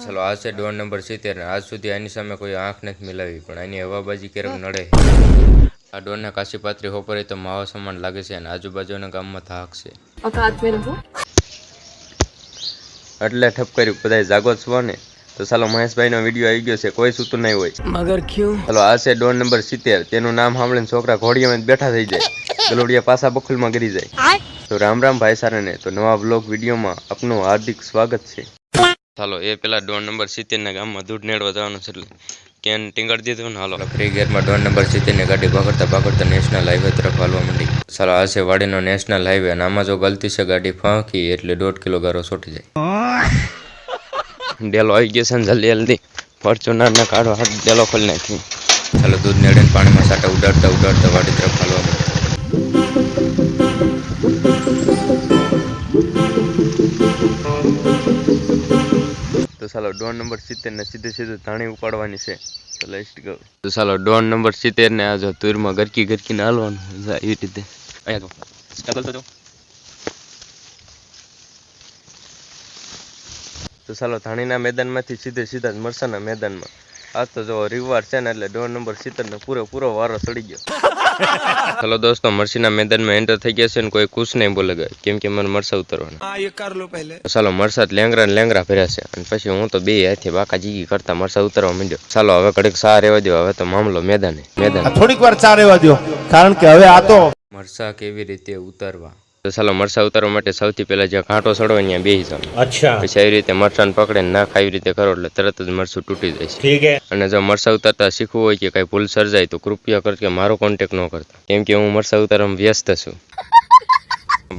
ચાલો આ છે ડોર નંબર 70 ને આજ સુધી આની સામે કોઈ આંખ નથી મિલાવી, પણ આની હવાબાજી ક્યારેક નડે. આ ડોરને કાશી પાત્રી હોપરે તો માવા સમાન લાગે છે અને આજુબાજુના ગામમાં થાક છે. એટલે ઠપ કર્યું બધા જાગો છો ને, તો ચાલો મહેશભાઈનો વિડીયો આવી ગયો છે, કોઈ સૂતું નહીં હોય. મગર ક્યું? ચાલો આ છે ડોર નંબર 70. તેનું નામ સાંભળીને છોકરા ઘોડિયામાં બેઠા થઈ જાય, ગલોડિયા પાછા બખુલમાં ગરી જાય. તો રામ રામ ભાઈ સારાને, તો નવા બ્લોગ વિડીયોમાં આપનું હાર્દિક સ્વાગત છે. ચાલો એ પેલા ડોર નંબર 70 ના ગામમાં દૂધ નેડવા જવાનું છે, એટલે કેન ટીંગાડી દીધું ને હાલો ફ્રી ગેરમાં ડોર નંબર 70 ની ગાડી પકડતા નેશનલ હાઈવે તરફ હાલવા માંડી. ચાલો આ છે વાડીનો નેશનલ હાઈવે અને આમાં જો ગલતી છે ગાડી ફાંકી એટલે 1.5 કિલો ગારો છોટી જાય. ડેલો આવી ગયો છે ને, જલ્દી ફોર્ચ્યુનર ને કાઢો, હાથ ડેલો ખોલી નાખી. ચાલો દૂધ નેડીને પાણીમાં સાટા ઉડાડતા વાડી તરફ હાલવા માંડી. તો ચાલો ડોર નંબર 70 ને સીધું ધાણી ઉપાડવાની છે. તો લેટ્સ ગો. તો ચાલો ડોર નંબર 70 ને આ જો તુરમાં ગરકી ને હાલવાનું એવી રીતે. અહીંયા તો ચાલો ધાણીના મેદાનમાંથી સીધા જ મરસાના મેદાનમાં. આ તો જો રિવાર છે ને, એટલે ડોર નંબર 70 ને પૂરો વારો ચડી ગયો. ચાલો દોસ્તો મરસીના મેદાનમાં એન્ટર થઈ ગયા છે ને કોઈ કુછ નહીં બોલે ગયો, કેમ કે મને મરસા ઉતરવાના. ચાલો મરસા લેંગરા ભર્યા છે અને પછી હું તો બે હાથે બાકા જીગી કરતા મરસા ઉતરવા માંડ્યો. ચાલો હવે કડીક સા રહેવા દો, હવે તો મામલો મેદાન થોડીક વાર સા રહેવા દો, કારણ કે હવે આ તો મરસા કેવી રીતે ઉતારવા. તો ચાલો મરસા ઉતારવા માટે સૌથી પહેલા જ્યાં કાંટો સડો ત્યાં બેસી જાવ. પછી આવી રીતે મરસાને પકડે નાખ આવી રીતે કરો એટલે તરત જ મરસું તૂટી જાય છે. અને જો મરસા ઉતારતા શીખવું હોય કે કઈ ભૂલ સર્જાય તો કૃપયા કરકે મારો કોન્ટેક્ટ ન કરતા, કેમ કે હું મરસા ઉતારવામાં વ્યસ્ત છું.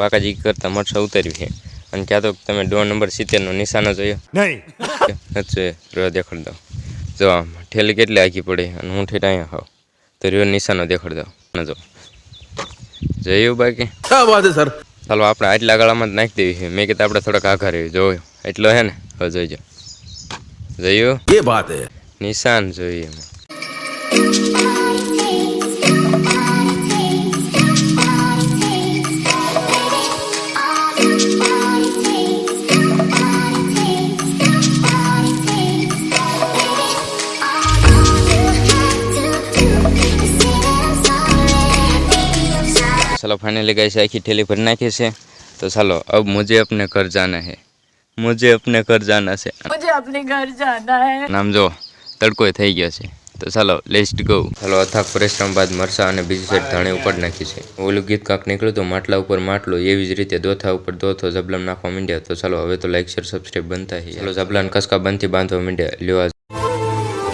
બાકાજી કરતા મરસા ઉતાર્યું છે. અને ક્યાં તો તમે ડોર નંબર 70 નો નિશાનો જોયો? નથી જોયો. દેખાડ દો. જો આમ ઠેલી કેટલી આખી પડે અને હું ઠેઠ અહીંયા ખાવ તો રહ્યો નિશાનો દેખાડ દો. જો જોયું બાકી ક્યાં વાત છે સર. ચાલો આપણે આટલા ગાળામાં જ નાખી દેવી છે. મેં કીધું આપણે થોડાક આઘા રહ્યું જોયું એટલો હે ને. હવે જોઈજો, જોયું એ વાત હે, નિશાન જોઈએ. चलो फाइनली गाइस आखी ठेली भर नाखी है. तो चलो अब मुझे अपने घर जाना है, मुझे अपने घर जाना है. नाम जो तड़को થઈ ગયો છે. તો ચાલો લેટ્સ ગો. ચાલો અથાક પરિશ્રમ બાદ મરસા અને બીજી સાઈડ ધાણી ઉપર નાખી છે. ઓલું ગીત કાક નીકળ્યું તો માટલા ઉપર માટલો, એવી જ રીતે દોથા ઉપર દોથો જબલમ નાખવા માંડ્યા. તો ચાલો હવે તો લાઈક શેર સબસ્ક્રાઇબ બનતા है. ચાલો જબલાન કસકા બંધથી બાંધવા માંડ્યા. લ્યો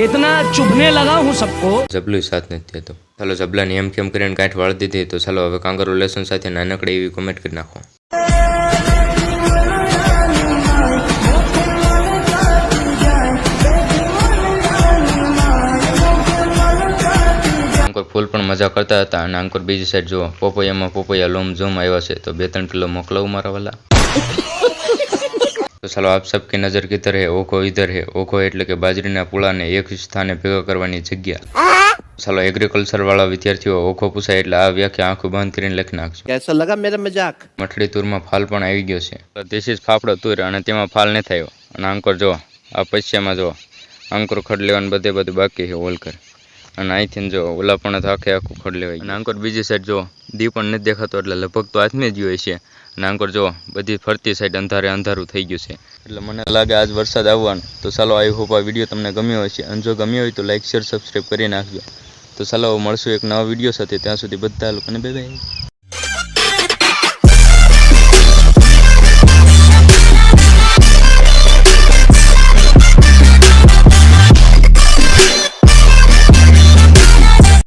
इतना चुभने लगा हूँ सबको, जबलू साथ नहीं देतो. ચાલો જબલાની એમ કેમ કરીને કાંઠ વાળી દીધી. તો ચાલો હવે કાંગારૂ લેસન સાથે નાનકડી એવી કોમેન્ટ કરી નાખો. અંકુર ફૂલ પણ મજા કરતા હતા અને અંકુર બીજી સાઈડ જુઓ પોપૈયા લોમ ઝૂમ આવ્યા છે. તો 2-3 કિલો મોકલાવું મારા વાલા. तो चलो आप सबकी नज़र किधर है, ओखो इधर है. ओखो એટલે કે બાજરીના પુળાને એક સ્થાને ભેગા કરવાની જગ્યા. ચાલો એગ્રીકલ્ચર વાળા વિદ્યાર્થીઓ ઓખો પૂછાય એટલે આ વ્યાખ્યા આંખો બંધ કરીને લખી નાખજો. કેસો લગા મેરા મજાક. મઠડી તુરમાં ફાલ પણ આવી ગયો છે. ધીસ ઇઝ ફાફડો તુર અને તેમાં ફાલ ન થયો. અને અંકુર જો આ પછીમાં જો અંકુર ખડ લેવાનું બધું બાકી છે ઓલકર. અને અહીંથી જો ઓલા પણ આખું ખડ લેવાય. અને અંકુર બીજી સાઈડ જો દી પણ નથી દેખાતો એટલે લગભગ તો હાથમાં જ હોય છે. અને અંકુર જો બધી ફરતી સાઈડ અંધારું થઈ ગયું છે, એટલે મને લાગે આજ વરસાદ આવવાનો. તો ચાલો આઈ હોપ આ વિડીયો તમને ગમ્યો હશે, અને જો ગમ્યો હોય તો લાઈક શેર સબસ્ક્રાઈબ કરી નાખજો. તો ચાલો મળશું એક નવા વિડીયો સાથે. ત્યાં સુધી બધા લોકોને બાય બાય.